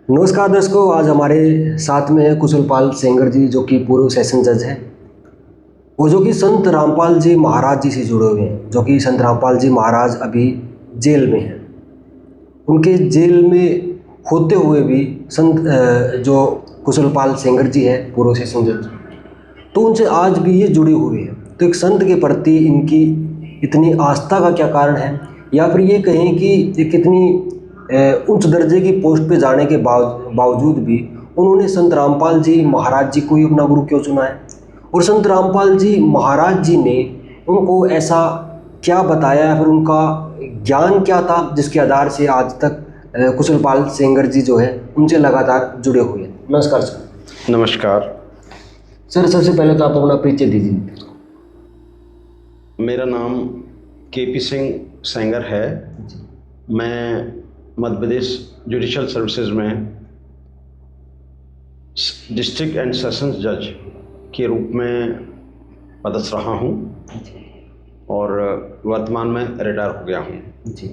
नमस्कार दर्शकों, आज हमारे साथ में है कुशलपाल सेंगर जी, जो कि पूर्व सेशन जज हैं और जो कि संत रामपाल जी महाराज जी से जुड़े हुए हैं। जो कि संत रामपाल जी महाराज अभी जेल में हैं। उनके जेल में होते हुए भी जो कुशलपाल सेंगर जी हैं पूर्व सेशन जज, तो उनसे आज भी ये जुड़े हुए हैं। तो एक संत के प्रति इनकी इतनी आस्था का क्या कारण है, या फिर ये कहें कि एक इतनी उच्च दर्जे की पोस्ट पे जाने के बावजूद भी उन्होंने संत रामपाल जी महाराज जी को ही अपना गुरु क्यों चुना है, और संत रामपाल जी महाराज जी ने उनको ऐसा क्या बताया, या फिर उनका ज्ञान क्या था जिसके आधार से आज तक कुशलपाल सेंगर जी जो है उनसे लगातार जुड़े हुए हैं। नमस्कार सर। नमस्कार। सर, सबसे पहले तो आप अपना परिचय दीजिए। मेरा नाम केपी सिंह सेंगर है। मैं मध्य प्रदेश जुडिशल सर्विसेज में डिस्ट्रिक्ट एंड सेशंस जज के रूप में पदस्थ रहा हूँ और वर्तमान में रिटायर हो गया हूँ जी।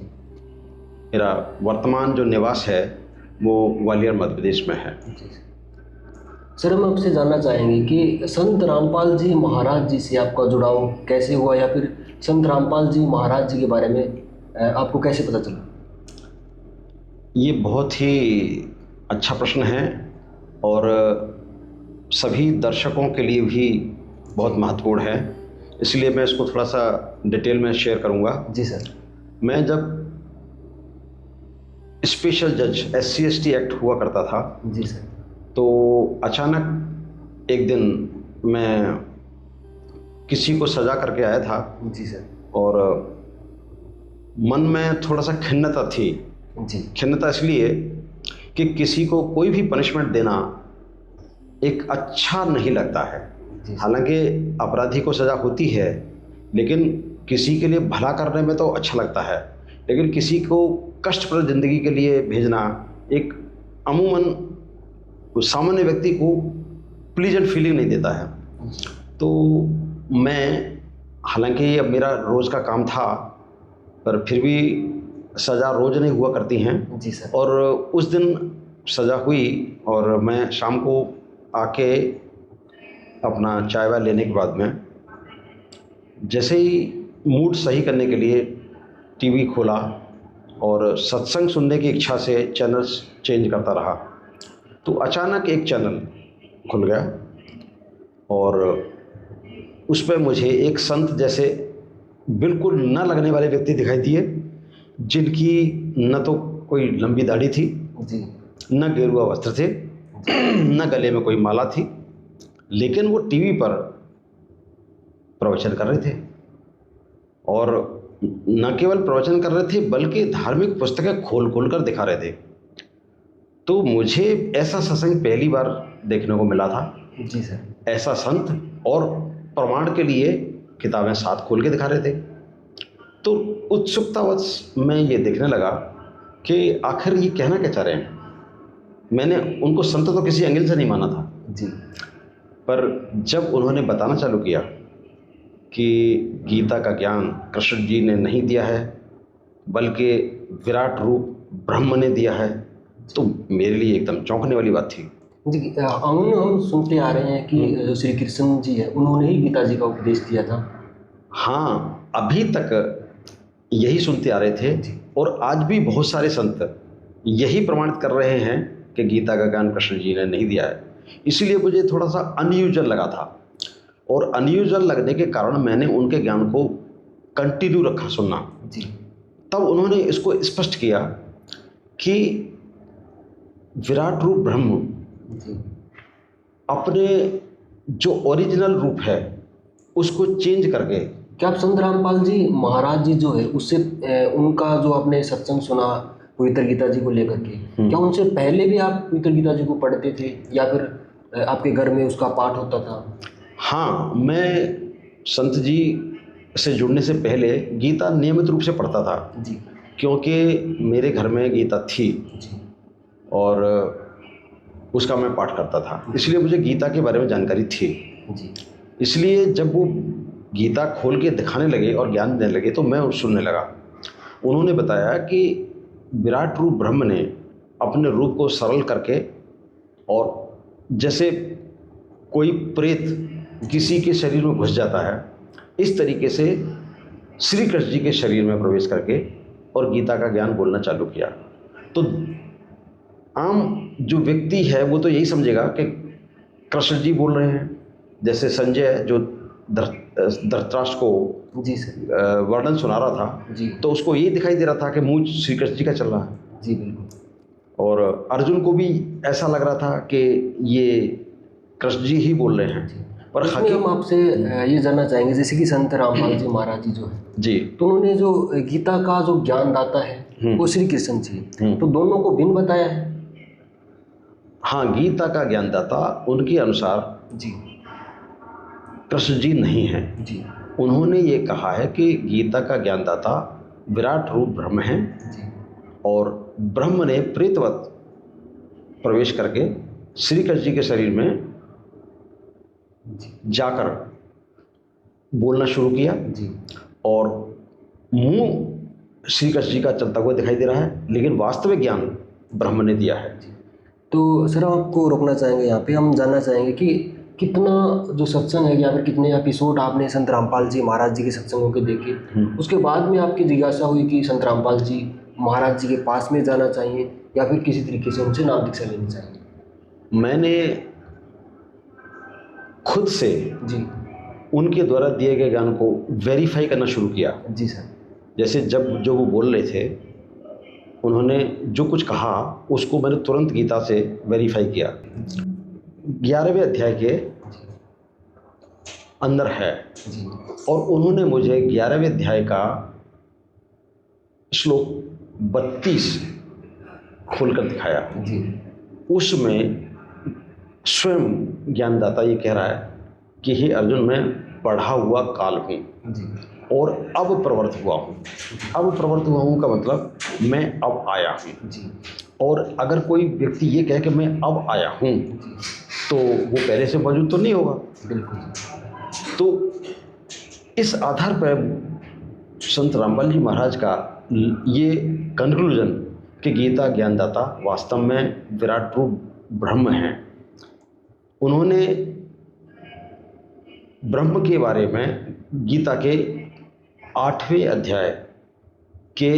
मेरा वर्तमान जो निवास है वो ग्वालियर मध्य प्रदेश में है। सर, हम आपसे जानना चाहेंगे कि संत रामपाल जी महाराज जी से आपका जुड़ाव कैसे हुआ, या फिर संत रामपाल जी महाराज जी के बारे में आपको कैसे पता चला? ये बहुत ही अच्छा प्रश्न है और सभी दर्शकों के लिए भी बहुत महत्वपूर्ण है, इसलिए मैं इसको थोड़ा सा डिटेल में शेयर करूंगा। जी सर। मैं जब स्पेशल जज SC/ST एक्ट हुआ करता था, जी सर। तो अचानक एक दिन मैं किसी को सजा करके आया था। जी सर। और मन में थोड़ा सा खिन्नता थी। जी। खिन्नता इसलिए कि किसी को कोई भी पनिशमेंट देना एक अच्छा नहीं लगता है। हालांकि अपराधी को सज़ा होती है, लेकिन किसी के लिए भला करने में तो अच्छा लगता है, लेकिन किसी को कष्टप्रद ज़िंदगी के लिए भेजना एक अमूमन सामान्य व्यक्ति को प्लीजेंट फीलिंग नहीं देता है। तो मैं, हालांकि अब मेरा रोज़ का काम था, पर फिर भी सज़ा रोज़ नहीं हुआ करती हैं। जी सर। और उस दिन सज़ा हुई और मैं शाम को आके अपना चाय वाय लेने के बाद में जैसे ही मूड सही करने के लिए टीवी खोला और सत्संग सुनने की इच्छा से चैनल्स चेंज करता रहा, तो अचानक एक चैनल खुल गया और उस पर मुझे एक संत जैसे बिल्कुल न लगने वाले व्यक्ति दिखाई दिए, जिनकी न तो कोई लंबी दाढ़ी थी, जी, न गेरुआ वस्त्र थे, न गले में कोई माला थी, लेकिन वो टीवी पर प्रवचन कर रहे थे। और न केवल प्रवचन कर रहे थे बल्कि धार्मिक पुस्तकें खोल खोल कर दिखा रहे थे। तो मुझे ऐसा सत्संग पहली बार देखने को मिला था। जी सर। ऐसा संत और प्रमाण के लिए किताबें साथ खोल के दिखा रहे थे। तो उत्सुकतावश मैं ये देखने लगा कि आखिर ये कहना क्या चाह रहे हैं। मैंने उनको संत तो किसी एंगल से नहीं माना था जी, पर जब उन्होंने बताना चालू किया कि गीता का ज्ञान कृष्ण जी ने नहीं दिया है बल्कि विराट रूप ब्रह्म ने दिया है, तो मेरे लिए एकदम चौंकने वाली बात थी। जी। हम सुनते आ रहे हैं कि जो श्री कृष्ण जी है उन्होंने ही गीता जी का उपदेश दिया था। हाँ, अभी तक यही सुनते आ रहे थे और आज भी बहुत सारे संत यही प्रमाणित कर रहे हैं कि गीता का ज्ञान कृष्ण जी ने नहीं दिया है। इसीलिए मुझे थोड़ा सा अनयूजुअल लगा था, और अनयूजुअल लगने के कारण मैंने उनके ज्ञान को कंटिन्यू रखा सुनना। जी। तब उन्होंने इसको स्पष्ट किया कि विराट रूप ब्रह्म जी। अपने जो ओरिजिनल रूप है उसको चेंज करके। क्या आप संत रामपाल जी महाराज जी जो है उससे उनका जो आपने सत्संग सुना पवित्र गीता जी को लेकर के, क्या उनसे पहले भी आप पवित्र गीता जी को पढ़ते थे, या फिर आपके घर में उसका पाठ होता था? हाँ, मैं संत जी से जुड़ने से पहले गीता नियमित रूप से पढ़ता था जी। क्योंकि मेरे घर में गीता थी जी। और उसका मैं पाठ करता था, इसलिए मुझे गीता के बारे में जानकारी थी। जी। इसलिए जब वो गीता खोल के दिखाने लगे और ज्ञान देने लगे तो मैं सुनने लगा। उन्होंने बताया कि विराट रूप ब्रह्म ने अपने रूप को सरल करके, और जैसे कोई प्रेत किसी के शरीर में घुस जाता है, इस तरीके से श्री कृष्ण जी के शरीर में प्रवेश करके और गीता का ज्ञान बोलना चालू किया। तो आम जो व्यक्ति है वो तो यही समझेगा कि कृष्ण जी बोल रहे हैं, जैसे संजय जो धृतराष्ट्र को जी सर वर्णन सुना रहा था जी तो उसको ये दिखाई दे रहा था कि मुंह श्री कृष्ण जी का चल रहा है, जी बिल्कुल। और अर्जुन को भी ऐसा लग रहा था कि ये कृष्ण जी ही बोल रहे हैं। पर इसमें हम आपसे ये जानना चाहेंगे, जैसे कि संत रामपाल जी महाराज जी जो है, जी, तो उन्होंने जो गीता का जो ज्ञान दाता है वो श्री कृष्ण जी, तो दोनों को भिन्न बताया है। हाँ, गीता का ज्ञानदाता उनके अनुसार जी कृष्ण जी नहीं है। जी उन्होंने ये कहा है कि गीता का ज्ञानदाता विराट रूप ब्रह्म है, जी और ब्रह्म ने प्रेतवत प्रवेश करके श्री कृष्ण जी के शरीर में जाकर बोलना शुरू किया, जी और मुंह श्री कृष्ण जी का चलता हुआ दिखाई दे रहा है, लेकिन वास्तविक ज्ञान ब्रह्म ने दिया है। तो सर हम आपको रोकना चाहेंगे यहाँ पे, हम जानना चाहेंगे कि कितना जो सत्संग है या फिर कितने एपिसोड आपने संत रामपाल जी महाराज जी के सत्संगों के देखे, उसके बाद में आपकी जिज्ञासा हुई कि संत रामपाल जी महाराज जी के पास में जाना चाहिए या फिर किसी तरीके से उनसे नाम दीक्षा लेनी चाहिए? मैंने खुद से जी उनके द्वारा दिए गए ज्ञान को वेरीफाई करना शुरू किया। जी सर। जैसे जो वो बोल रहे थे, उन्होंने जो कुछ कहा उसको मैंने तुरंत गीता से वेरीफाई किया। 11वें अध्याय के अंदर है, जी और उन्होंने मुझे 11वें अध्याय का श्लोक 32 खोलकर दिखाया। जी उसमें स्वयं ज्ञानदाता ये कह रहा है कि हे अर्जुन, मैं पढ़ा हुआ काल हूँ जी और अब प्रवृत्त हुआ हूँ। अब प्रवृत्त हुआ हूँ का मतलब मैं अब आया हूँ। जी और अगर कोई व्यक्ति ये कहे कि मैं अब आया हूँ तो वो पहले से मौजूद तो नहीं होगा। बिल्कुल। तो इस आधार पर संत रामपाल जी महाराज का ये कंक्लूजन कि गीता ज्ञानदाता वास्तव में विराट रूप ब्रह्म हैं। उन्होंने ब्रह्म के बारे में गीता के 8वें अध्याय के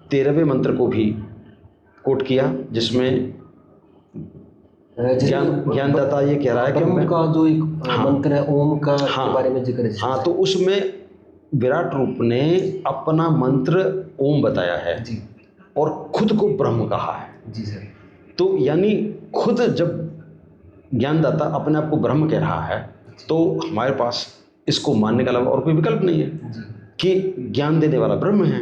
13वें मंत्र को भी कोट किया, जिसमें ज्ञानदाता ये कह रहा है कि ब्रह्म का जो एक मंत्र है ओम का, हाँ, के बारे में जिक्र है। हाँ, तो उसमें विराट रूप ने अपना मंत्र ओम बताया है जी और खुद को ब्रह्म कहा है। जी सर। तो यानी खुद जब ज्ञानदाता अपने आप को ब्रह्म कह रहा है तो हमारे पास इसको मानने का अलावा और कोई विकल्प नहीं है कि ज्ञान देने वाला ब्रह्म है।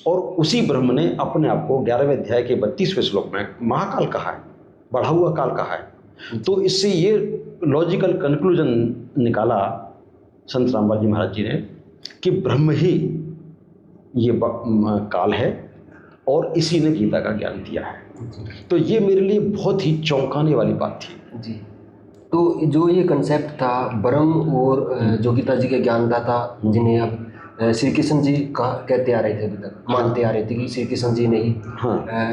और उसी ब्रह्म ने अपने आप को 11वें अध्याय के 32वें श्लोक में महाकाल कहा है, बढ़ा हुआ काल कहा है। तो इससे ये लॉजिकल कंक्लूजन निकाला संत रामपाल जी महाराज जी ने कि ब्रह्म ही ये काल है और इसी ने गीता का ज्ञान दिया है। तो ये मेरे लिए बहुत ही चौंकाने वाली बात थी। जी। तो जो ये कंसेप्ट था ब्रह्म और जो गीता जी के ज्ञानदाता जिन्हें आप श्री कृष्ण जी कहते आ रहे थे, अभी तक मानते आ रहे थे कि श्री कृष्ण जी ने ही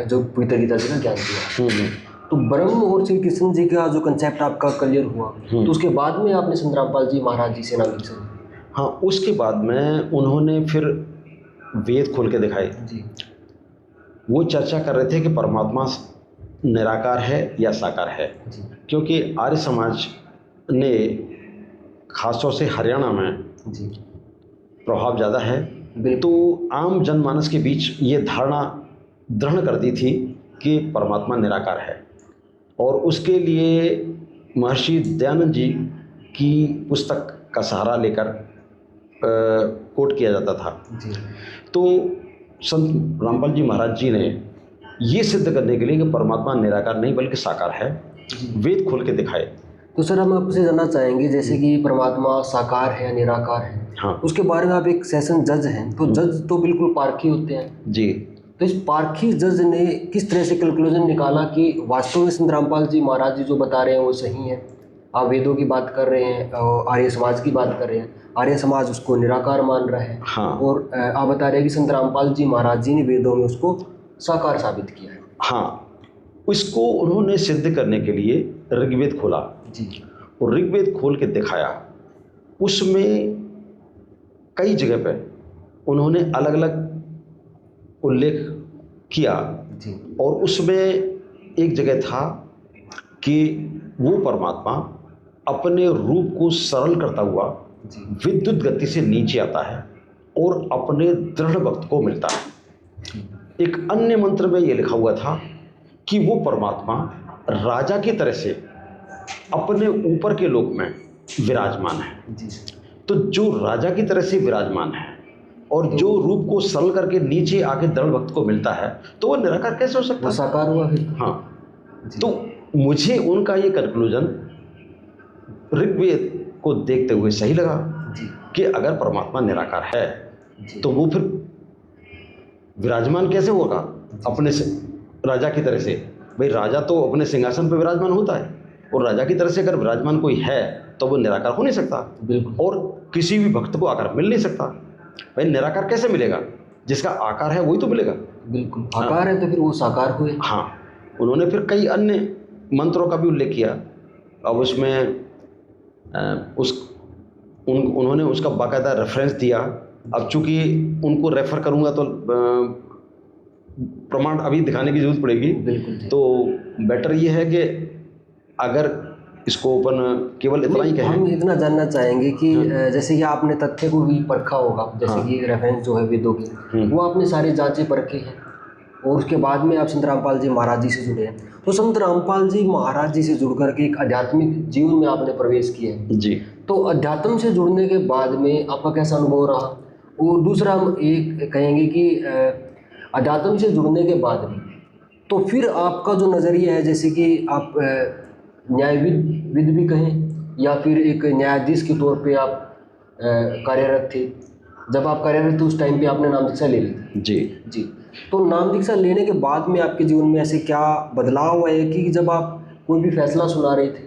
जो पवित्र गीता जी का ज्ञान दिया, तो ब्रह्म और श्री कृष्ण जी का जो कंसेप्ट आपका क्लियर हुआ, तो उसके बाद में आपने संत रामपाल जी महाराज जी से नाम दीक्षा ली? हाँ, उसके बाद में उन्होंने फिर वेद खोल के दिखाए। जी। वो चर्चा कर रहे थे कि परमात्मा निराकार है या साकार है, क्योंकि आर्य समाज ने खासतौर से हरियाणा में जी प्रभाव ज़्यादा है, तो आम जनमानस के बीच ये धारणा दृढ़ कर दी थी कि परमात्मा निराकार है। और उसके लिए महर्षि दयानंद जी की पुस्तक का सहारा लेकर कोट किया जाता था। जी। तो संत रामपाल जी महाराज जी ने ये सिद्ध करने के लिए कि परमात्मा निराकार नहीं बल्कि साकार है, वेद खोल के दिखाए। तो सर हम आपसे जानना चाहेंगे, जैसे कि परमात्मा साकार है या निराकार है, हाँ, उसके बारे में आप एक सेशन जज हैं, तो जज तो बिल्कुल पारखी होते हैं जी। तो इस पारखी जज ने किस तरह से कंक्लूजन निकाला कि वास्तव में संत रामपाल जी महाराज जी जो बता रहे हैं वो सही है? आप वेदों की बात कर रहे हैं, आर्य समाज की बात कर रहे हैं, आर्य समाज उसको निराकार मान रहा है, हाँ, और आप बता रहे हैं कि संत रामपाल जी महाराज जी ने वेदों में उसको साकार साबित किया है। हाँ, उसको उन्होंने सिद्ध करने के लिए ऋग्वेद खोला जी और ऋग्वेद खोल के दिखाया। उसमें कई जगह पे उन्होंने अलग अलग उल्लेख किया जी और उसमें एक जगह था कि वो परमात्मा अपने रूप को सरल करता हुआ जी विद्युत गति से नीचे आता है और अपने दृढ़ भक्त को मिलता है। एक अन्य मंत्र में ये लिखा हुआ था कि वो परमात्मा राजा की तरह से अपने ऊपर के लोक में विराजमान है। जी तो जो राजा की तरह से विराजमान है और जो रूप को सरल करके नीचे आके दृढ़ भक्त को मिलता है, तो वो निराकार कैसे हो सकता वो है? साकार हुआ फिर। हाँ, जी तो मुझे उनका ये कंक्लूजन ऋग्वेद को देखते हुए सही लगा जी कि अगर परमात्मा निराकार है जी तो वो फिर विराजमान कैसे होगा अपने से राजा की तरह से? भाई राजा तो अपने सिंहासन पर विराजमान होता है और राजा की तरह से अगर विराजमान कोई है तो वो निराकार हो नहीं सकता बिल्कुल और किसी भी भक्त को आकार मिल नहीं सकता। भाई निराकार कैसे मिलेगा? जिसका आकार है वही तो मिलेगा। बिल्कुल आकार है तो फिर वो साकार हुए। हाँ, उन्होंने फिर कई अन्य मंत्रों का भी उल्लेख किया। अब उसमें उन्होंने उसका बाकायदा रेफरेंस दिया। अब चूंकि उनको रेफर करूंगा तो प्रमाण अभी दिखाने की जरूरत पड़ेगी, बिल्कुल जी। तो बेटर ये है कि अगर इसको अपन केवल इतना ही कहें। हम इतना जानना चाहेंगे कि जैसे कि आपने तथ्य को भी परखा होगा, जैसे हाँ। कि रेफरेंस जो है वेदों के, वो आपने सारे जांचे परखे हैं और उसके बाद में आप संत रामपाल जी महाराज जी से जुड़े हैं। तो संत रामपाल जी महाराज जी से जुड़ करके एक आध्यात्मिक जीवन में आपने प्रवेश किया है जी। तो अध्यात्म से जुड़ने के बाद में आपका कैसा अनुभव रहा? और दूसरा हम एक कहेंगे कि अध्यात्म से जुड़ने के बाद में तो फिर आपका जो नज़रिया है, जैसे कि आप न्यायविद भी कहें या फिर एक न्यायाधीश के तौर पे आप कार्यरत थे। जब आप कार्यरत थे उस टाइम पे आपने नाम दीक्षा ले ली थी। जी जी, तो नाम दीक्षा लेने के बाद में आपके जीवन में ऐसे क्या बदलाव आए कि जब आप कोई भी फैसला सुना रहे थे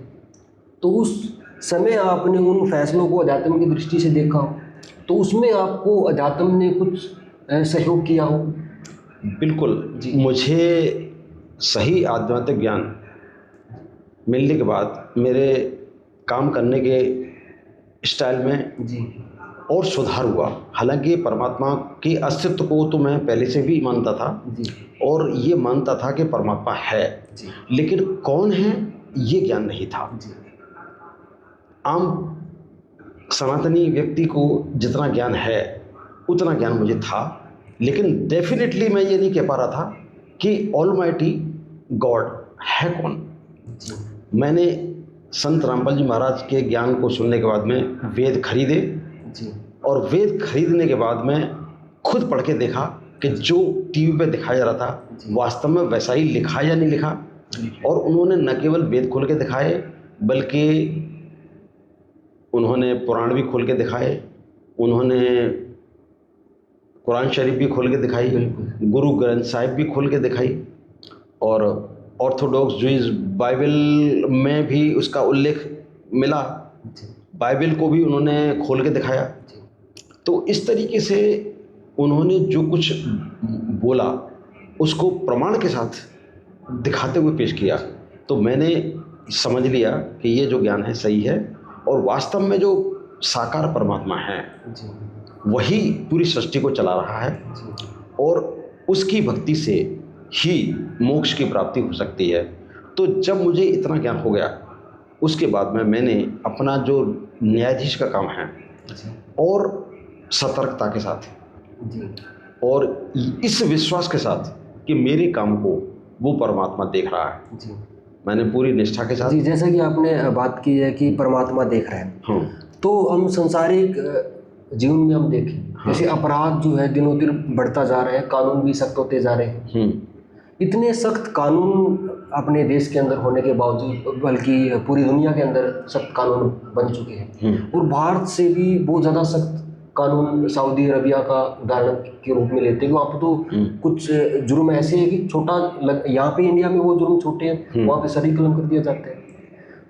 तो उस समय आपने उन फैसलों को अध्यात्म की दृष्टि से देखा हो, तो उसमें आपको अध्यात्म ने कुछ सहयोग किया हो? बिल्कुल जी। मुझे सही आध्यात्मिक ज्ञान मिलने के बाद मेरे काम करने के स्टाइल में जी और सुधार हुआ। हालांकि परमात्मा के अस्तित्व को तो मैं पहले से भी मानता था जी और ये मानता था कि परमात्मा है, जी लेकिन कौन है ये ज्ञान नहीं था। जी आम सनातनी व्यक्ति को जितना ज्ञान है उतना ज्ञान मुझे था, लेकिन डेफिनेटली मैं ये नहीं कह पा रहा था कि ऑलमाइटी गॉड है कौन। जी मैंने संत रामपाल जी महाराज के ज्ञान को सुनने के बाद में वेद खरीदे जी और वेद खरीदने के बाद में खुद पढ़ के देखा कि जो टीवी पे दिखाया जा रहा था वास्तव में वैसा ही लिखा या नहीं लिखा। और उन्होंने न केवल वेद खोल के दिखाए बल्कि उन्होंने पुराण भी खोल के दिखाए, उन्होंने कुरान शरीफ भी खोल के दिखाई, गुरु ग्रंथ साहिब भी खोल के दिखाई और ऑर्थोडॉक्स जूइश बाइबल में भी उसका उल्लेख मिला, बाइबल को भी उन्होंने खोल के दिखाया। तो इस तरीके से उन्होंने जो कुछ बोला उसको प्रमाण के साथ दिखाते हुए पेश किया, तो मैंने समझ लिया कि ये जो ज्ञान है सही है और वास्तव में जो साकार परमात्मा है वही पूरी सृष्टि को चला रहा है और उसकी भक्ति से ही मोक्ष की प्राप्ति हो सकती है। तो जब मुझे इतना ज्ञान हो गया उसके बाद में मैंने अपना जो न्यायाधीश का काम है और सतर्कता के साथ और इस विश्वास के साथ कि मेरे काम को वो परमात्मा देख रहा है, मैंने पूरी निष्ठा के साथ। जी, जैसा कि आपने बात की है कि परमात्मा देख रहे हैं, हाँ। तो हम संसारिक जीवन में हम देखें, हाँ। जैसे अपराध जो है दिनों दिन बढ़ता जा रहा है, कानून भी सख्त होते जा रहे हैं। इतने सख्त कानून अपने देश के अंदर होने के बावजूद बल्कि पूरी दुनिया के अंदर सख्त कानून बन चुके हैं और भारत से भी बहुत ज़्यादा सख्त कानून सऊदी अरबिया का उदाहरण के रूप में लेते हैं। वहाँ पर तो कुछ जुर्म ऐसे हैं कि छोटा यहाँ पे इंडिया में वो जुर्म छोटे हैं, वहाँ पे सभी कलम कर दिया जाता है।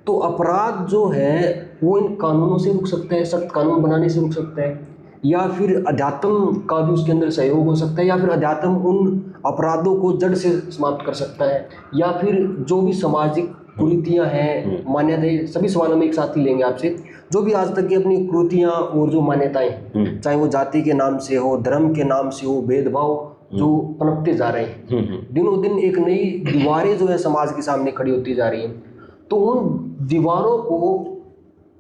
तो अपराध जो है वो इन कानूनों से रुक सकता है, सख्त कानून बनाने से रुक सकता है, या फिर अध्यात्म का भी उसके अंदर सहयोग हो सकता है, या फिर अध्यात्म उन अपराधों को जड़ से समाप्त कर सकता है, या फिर जो भी सामाजिक कुरीतियाँ हैं, मान्यताएं, सभी सवाल हम एक साथ ही लेंगे आपसे। जो भी आज तक की अपनी कुरीतियाँ और जो मान्यताएं हैं, चाहे वो जाति के नाम से हो, धर्म के नाम से हो, भेदभाव जो पनपते जा रहे हैं, दिनों दिन एक नई दीवारें जो है समाज के सामने खड़ी होती जा रही हैं, तो उन दीवारों को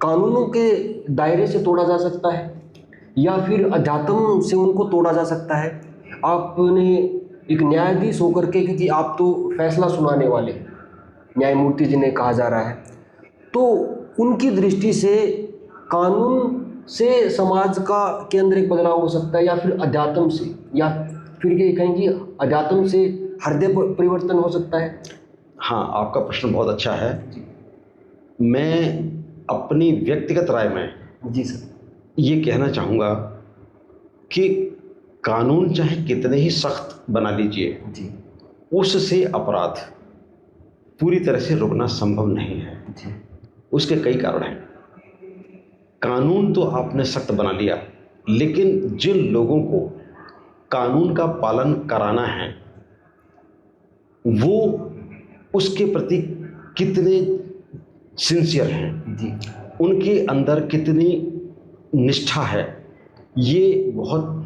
कानूनों के दायरे से तोड़ा जा सकता है या फिर अध्यात्म से उनको तोड़ा जा सकता है। आपने एक न्यायाधीश होकर के, क्योंकि आप तो फैसला सुनाने वाले न्यायमूर्ति जिन्हें कहा जा रहा है, तो उनकी दृष्टि से कानून से समाज का के अंदर एक बदलाव हो सकता है, या फिर अध्यात्म से, या फिर ये कहें कि अध्यात्म से हृदय परिवर्तन हो सकता है। हाँ, आपका प्रश्न बहुत अच्छा है। मैं अपनी व्यक्तिगत राय में जी सर, ये कहना चाहूँगा कि कानून चाहे कितने ही सख्त बना लीजिए जी उससे अपराध पूरी तरह से रुकना संभव नहीं है। जी उसके कई कारण हैं। कानून तो आपने सख्त बना लिया, लेकिन जिन लोगों को कानून का पालन कराना है वो उसके प्रति कितने सिंसियर हैं, जी उनके अंदर कितनी निष्ठा है, ये बहुत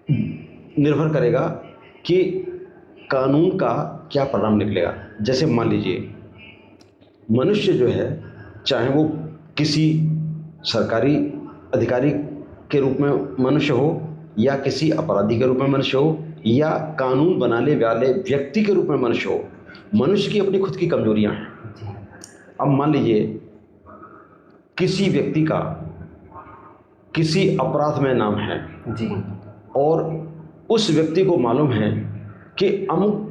निर्भर करेगा कि कानून का क्या परिणाम निकलेगा। जैसे मान लीजिए मनुष्य जो है, चाहे वो किसी सरकारी अधिकारी के रूप में मनुष्य हो या किसी अपराधी के रूप में मनुष्य हो या कानून बनाने वाले व्यक्ति के रूप में मनुष्य हो, मनुष्य की अपनी खुद की कमजोरियां हैं। अब मान लीजिए किसी व्यक्ति का किसी अपराध में नाम है जी और उस व्यक्ति को मालूम है कि अमुक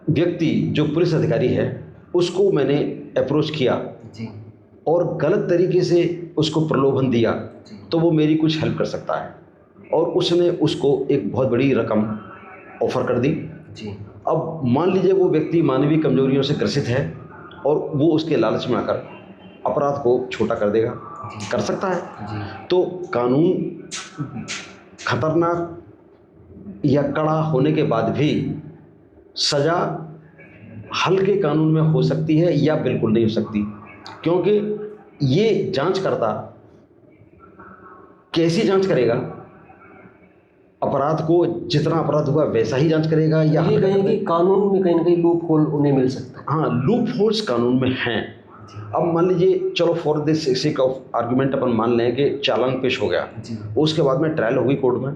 व्यक्ति जो पुलिस अधिकारी है उसको मैंने अप्रोच किया जी और गलत तरीके से उसको प्रलोभन दिया, तो वो मेरी कुछ हेल्प कर सकता है, और उसने उसको एक बहुत बड़ी रकम ऑफर कर दी जी। अब मान लीजिए वो व्यक्ति मानवीय कमजोरियों से ग्रसित है और वो उसके लालच में आकर अपराध को छोटा कर देगा, कर सकता है जी। तो कानून खतरनाक या कड़ा होने के बाद भी सज़ा हल्के कानून में हो सकती है या बिल्कुल नहीं हो सकती, क्योंकि ये जांचकर्ता कैसी जांच करेगा, अपराध को जितना अपराध हुआ वैसा ही जांच करेगा या ये कहें कि कानून में कहीं ना कहीं लूप होल उन्हें मिल सकता है। हाँ, लूप होल्स कानून में हैं। अब मान लीजिए, चलो for this sake of argument अपन मान लें कि चालान पेश हो गया, उसके बाद में ट्रायल हो गई कोर्ट में,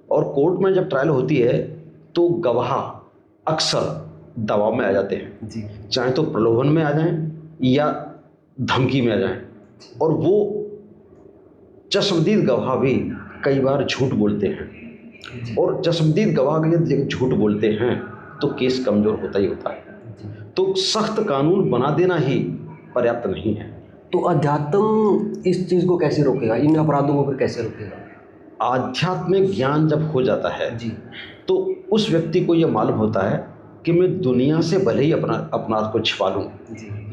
और कोर्ट में जब ट्रायल होती है तो गवाह अक्सर दबाव में आ जाते हैं जी। चाहे तो प्रलोभन में आ जाएं या धमकी में आ जाएं, और वो चश्मदीद गवाह भी कई बार झूठ बोलते हैं, और चश्मदीद गवाह यदि झूठ बोलते हैं तो केस कमज़ोर होता ही होता है। तो सख्त कानून बना देना ही पर्याप्त नहीं है। तो अध्यात्म इस चीज़ को कैसे रोकेगा, इन अपराधों को फिर कैसे रोकेगा? आध्यात्मिक ज्ञान जब हो जाता है जी, तो उस व्यक्ति को यह मालूम होता है कि मैं दुनिया से भले ही अपना अपराध को छिपा लूं,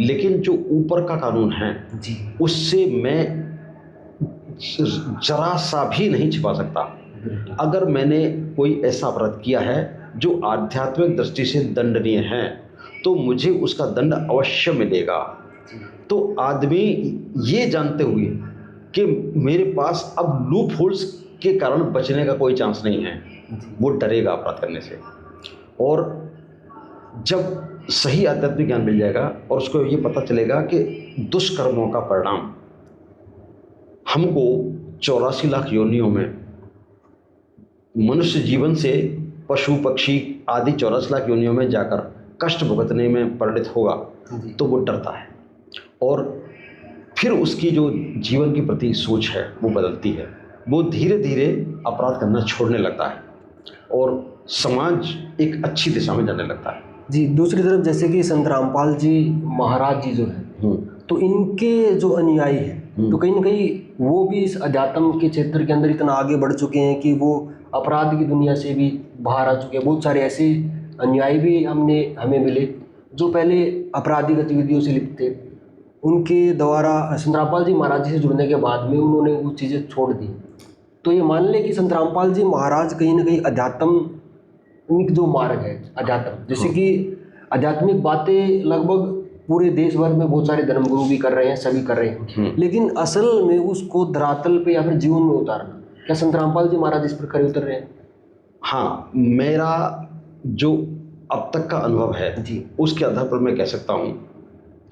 लेकिन जो ऊपर का कानून है जी, उससे मैं जरा सा भी नहीं छिपा सकता। अगर मैंने कोई ऐसा अपराध किया है जो आध्यात्मिक दृष्टि से दंडनीय है तो मुझे उसका दंड अवश्य मिलेगा। तो आदमी ये जानते हुए कि मेरे पास अब लूप होल्स के कारण बचने का कोई चांस नहीं है, वो डरेगा अपराध करने से। और जब सही आध्यात्मिक ज्ञान मिल जाएगा और उसको ये पता चलेगा कि दुष्कर्मों का परिणाम हमको 84 लाख योनियों में मनुष्य जीवन से पशु पक्षी आदि 84 लाख योनियों में जाकर कष्ट भुगतने में परिणित होगा, तो वो डरता है और फिर उसकी जो जीवन के प्रति सोच है वो बदलती है। वो धीरे धीरे अपराध करना छोड़ने लगता है और समाज एक अच्छी दिशा में जाने लगता है। जी। दूसरी तरफ जैसे कि संत रामपाल जी महाराज जी जो है, तो इनके जो अनुयायी हैं तो कहीं ना कहीं वो भी इस अध्यात्म के क्षेत्र के अंदर इतना आगे बढ़ चुके हैं कि वो अपराध की दुनिया से भी बाहर आ चुके हैं। बहुत सारे ऐसे अनुयायी भी हमें मिले जो पहले अपराधी गतिविधियों से लिप्त थे, उनके द्वारा संत रामपाल जी महाराज जी से जुड़ने के बाद में उन्होंने वो चीज़ें छोड़ दी तो ये मान ले कि संत रामपाल जी महाराज कहीं ना कहीं आध्यात्मिक जो मार्ग है, अध्यात्म, जैसे कि आध्यात्मिक बातें लगभग पूरे देश भर में बहुत सारे धर्मगुरु भी कर रहे हैं, सभी कर रहे हैं, लेकिन असल में उसको धरातल पे या फिर जीवन में उतारना, क्या संत रामपाल जी महाराज इस प्रकार उतर रहे हैं? हाँ, मेरा जो अब तक का अनुभव है जी, उसके आधार पर मैं कह सकता हूँ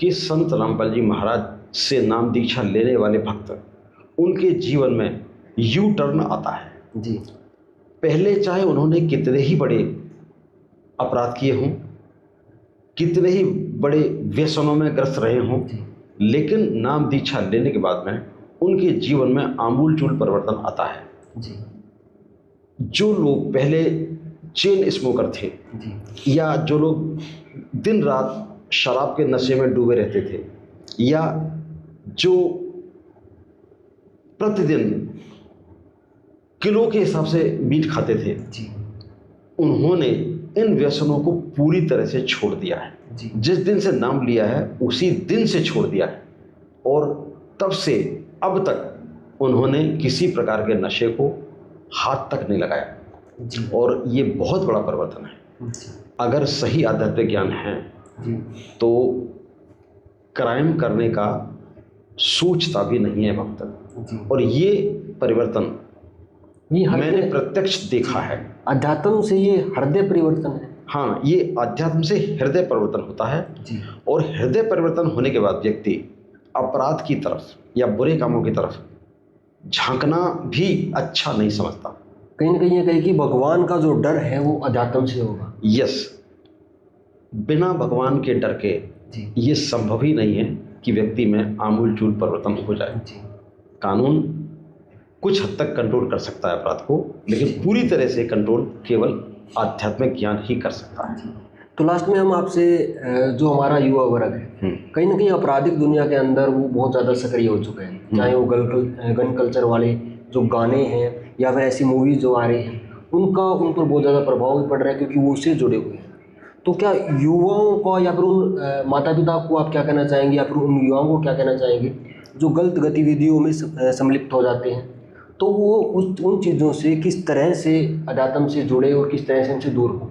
कि संत रामपाल जी महाराज से नाम दीक्षा लेने वाले भक्त, उनके जीवन में यू टर्न आता है। जी, पहले चाहे उन्होंने कितने ही बड़े अपराध किए हों, कितने ही बड़े व्यसनों में ग्रस्त रहे हों, लेकिन नाम दीक्षा लेने के बाद में उनके जीवन में आमूलचूल परिवर्तन आता है। जी, जो लोग पहले चेन स्मोकर थे, जी, या जो लोग दिन रात शराब के नशे में डूबे रहते थे, या जो प्रतिदिन किलो के हिसाब से मीट खाते थे, जी, उन्होंने इन व्यसनों को पूरी तरह से छोड़ दिया है। जी, जिस दिन से नाम लिया है उसी दिन से छोड़ दिया है, और तब से अब तक उन्होंने किसी प्रकार के नशे को हाथ तक नहीं लगाया। जी, और ये बहुत बड़ा परिवर्तन है। जी, अगर सही आध्यात्मिक ज्ञान है जी, तो क्राइम करने का सोचता भी नहीं है भक्त। जी, और ये परिवर्तन ये मैंने हृदय प्रत्यक्ष देखा है। अध्यात्म से ये हृदय परिवर्तन है। हाँ, ये अध्यात्म से हृदय परिवर्तन होता है, जी, और हृदय परिवर्तन होने के बाद व्यक्ति अपराध की तरफ या बुरे कामों की तरफ झांकना भी अच्छा नहीं समझता। कहीं ना कहीं ये कहे कि भगवान का जो डर है वो अध्यात्म से होगा। यस, बिना भगवान के डर के जी, ये संभव ही नहीं है कि व्यक्ति में आमूलचूल परिवर्तन हो जाए। जी, कानून कुछ हद तक कंट्रोल कर सकता है अपराध को, लेकिन पूरी तरह से कंट्रोल केवल आध्यात्मिक ज्ञान ही कर सकता है। तो लास्ट में हम आपसे जो हमारा युवा वर्ग है कहीं ना कहीं आपराधिक दुनिया के अंदर वो बहुत ज़्यादा सक्रिय हो चुके हैं, चाहे वो गन कल्चर वाले जो गाने हैं या फिर ऐसी मूवीज जो आ रही हैं, उनका उन पर बहुत ज़्यादा प्रभाव भी पड़ रहा है क्योंकि वो उससे जुड़े हुए हैं। तो क्या युवाओं को या फिर उन माता पिता को आप क्या कहना चाहेंगे, या फिर उन युवाओं को क्या कहना चाहेंगे जो गलत गतिविधियों में सम्मिलित हो जाते हैं, तो वो उन चीज़ों से किस तरह से अध्यात्म से जुड़े और किस तरह से उनसे दूर हो,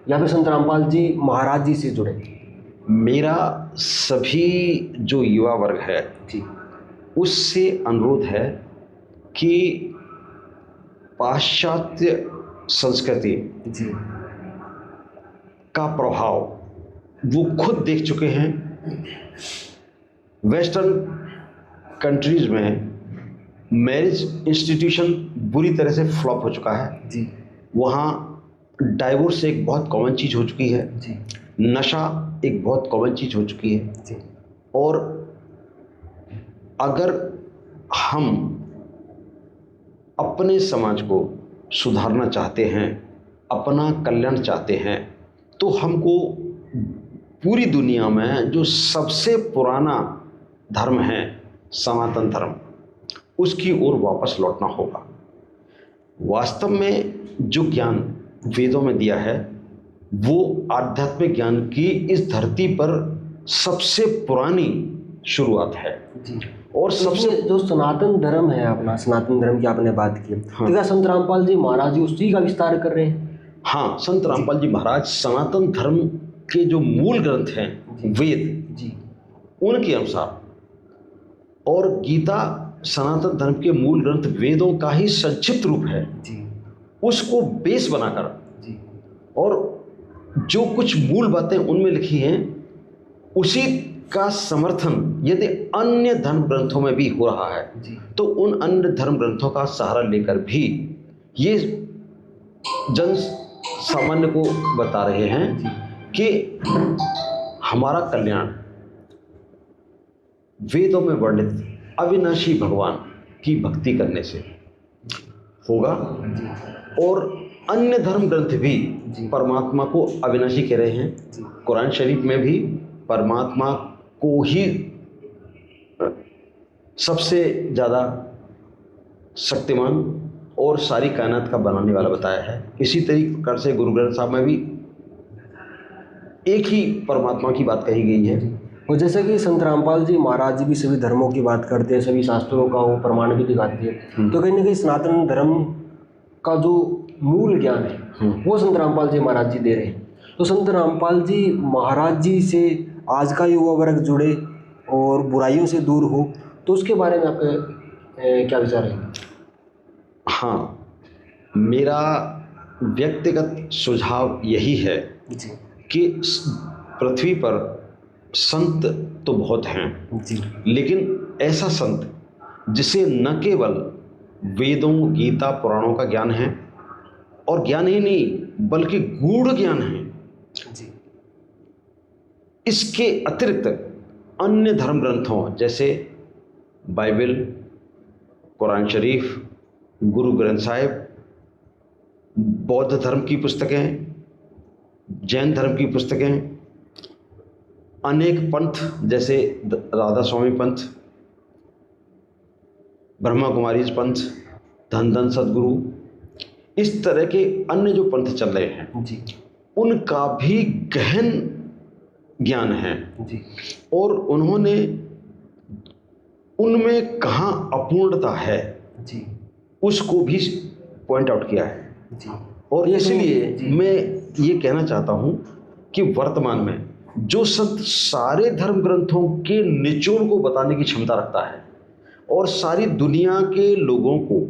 या फिर संत रामपाल जी महाराज जी से जुड़े? मेरा सभी जो युवा वर्ग है जी, उससे अनुरोध है कि पाश्चात्य संस्कृति जी, का प्रभाव वो खुद देख चुके हैं। वेस्टर्न कंट्रीज में मैरिज इंस्टीट्यूशन बुरी तरह से फ्लॉप हो चुका है। जी, वहाँ डाइवोर्स एक बहुत कॉमन चीज़ हो चुकी है, जी, नशा एक बहुत कॉमन चीज़ हो चुकी है। जी, और अगर हम अपने समाज को सुधारना चाहते हैं, अपना कल्याण चाहते हैं, तो हमको पूरी दुनिया में जो सबसे पुराना धर्म है सनातन धर्म, उसकी ओर वापस लौटना होगा। वास्तव में जो ज्ञान वेदों में दिया है वो आध्यात्मिक ज्ञान की इस धरती पर सबसे पुरानी शुरुआत है। जी। और सबसे जो सनातन धर्म है, अपना सनातन धर्म की आपने बात की, तो क्या संत रामपाल जी महाराज जी उसी का विस्तार कर रहे हैं? हाँ, संत रामपाल जी महाराज सनातन धर्म के जो मूल ग्रंथ हैं वेद जी, उनके अनुसार, और गीता सनातन धर्म के मूल ग्रंथ वेदों का ही संक्षिप्त रूप है, जी, उसको बेस बनाकर जी, और जो कुछ मूल बातें उनमें लिखी हैं उसी का समर्थन यदि अन्य धर्म ग्रंथों में भी हो रहा है, जी, तो उन अन्य धर्म ग्रंथों का सहारा लेकर भी ये जन सामान्य को बता रहे हैं कि हमारा कल्याण वेदों में वर्णित अविनाशी भगवान की भक्ति करने से होगा। और अन्य धर्म ग्रंथ भी परमात्मा को अविनाशी कह रहे हैं। कुरान शरीफ में भी परमात्मा को ही सबसे ज़्यादा शक्तिमान और सारी कायनात का बनाने वाला बताया है। इसी तरीके से गुरु ग्रंथ साहब में भी एक ही परमात्मा की बात कही गई है। और जैसे कि संत रामपाल जी महाराज जी भी सभी धर्मों की बात करते हैं, सभी शास्त्रों का वो प्रमाण भी दिखाते हैं, तो कहीं ना कहीं सनातन धर्म का जो मूल ज्ञान है वो संत रामपाल जी महाराज जी दे रहे हैं। तो संत रामपाल जी महाराज जी से आज का युवा वर्ग जुड़े और बुराइयों से दूर हो, तो उसके बारे में आपके क्या विचार है? हाँ, मेरा व्यक्तिगत सुझाव यही है जी कि पृथ्वी पर संत तो बहुत हैं, जी लेकिन ऐसा संत जिसे न केवल वेदों, गीता, पुराणों का ज्ञान है, और ज्ञान ही नहीं बल्कि गूढ़ ज्ञान है, जी इसके अतिरिक्त अन्य धर्म ग्रंथों जैसे बाइबल, कुरान शरीफ, गुरु ग्रंथ साहिब, बौद्ध धर्म की पुस्तकें, जैन धर्म की पुस्तकें, अनेक पंथ जैसे राधा स्वामी पंथ, ब्रह्मा कुमारीज पंथ, धन धन सदगुरु, इस तरह के अन्य जो पंथ चल रहे हैं जी उनका भी गहन ज्ञान है, जी और उन्होंने उनमें कहाँ अपूर्णता है जी उसको भी पॉइंट आउट किया है। जी और इसलिए जी। मैं ये कहना चाहता हूँ कि वर्तमान में जो संत सारे धर्म ग्रंथों के निचोड़ को बताने की क्षमता रखता है और सारी दुनिया के लोगों को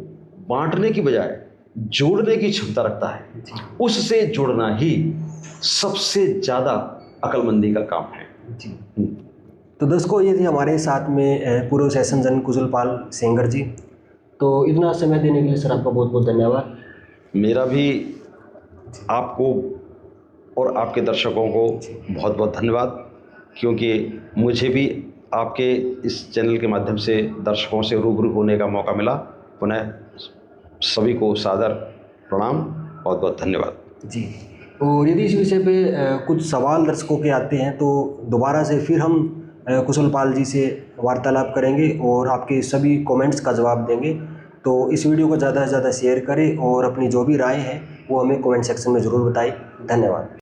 बांटने की बजाय जोड़ने की क्षमता रखता है, उससे जुड़ना ही सबसे ज़्यादा अक्लमंदी का काम है। जी तो दर्शकों, ये थे हमारे साथ में पूर्व सेशन जन कुशलपाल सेंगर जी। तो इतना समय देने के लिए सर आपका बहुत बहुत धन्यवाद। मेरा भी आपको और आपके दर्शकों को बहुत बहुत धन्यवाद, क्योंकि मुझे भी आपके इस चैनल के माध्यम से दर्शकों से रूबरू होने का मौका मिला। पुनः सभी को सादर प्रणाम, बहुत बहुत धन्यवाद। जी, और यदि इस विषय पे कुछ सवाल दर्शकों के आते हैं तो दोबारा से फिर हम कुशलपाल जी से वार्तालाप करेंगे और आपके सभी कमेंट्स का जवाब देंगे। तो इस वीडियो को ज़्यादा से ज़्यादा शेयर करें और अपनी जो भी राय है वो हमें कमेंट सेक्शन में ज़रूर बताएं। धन्यवाद।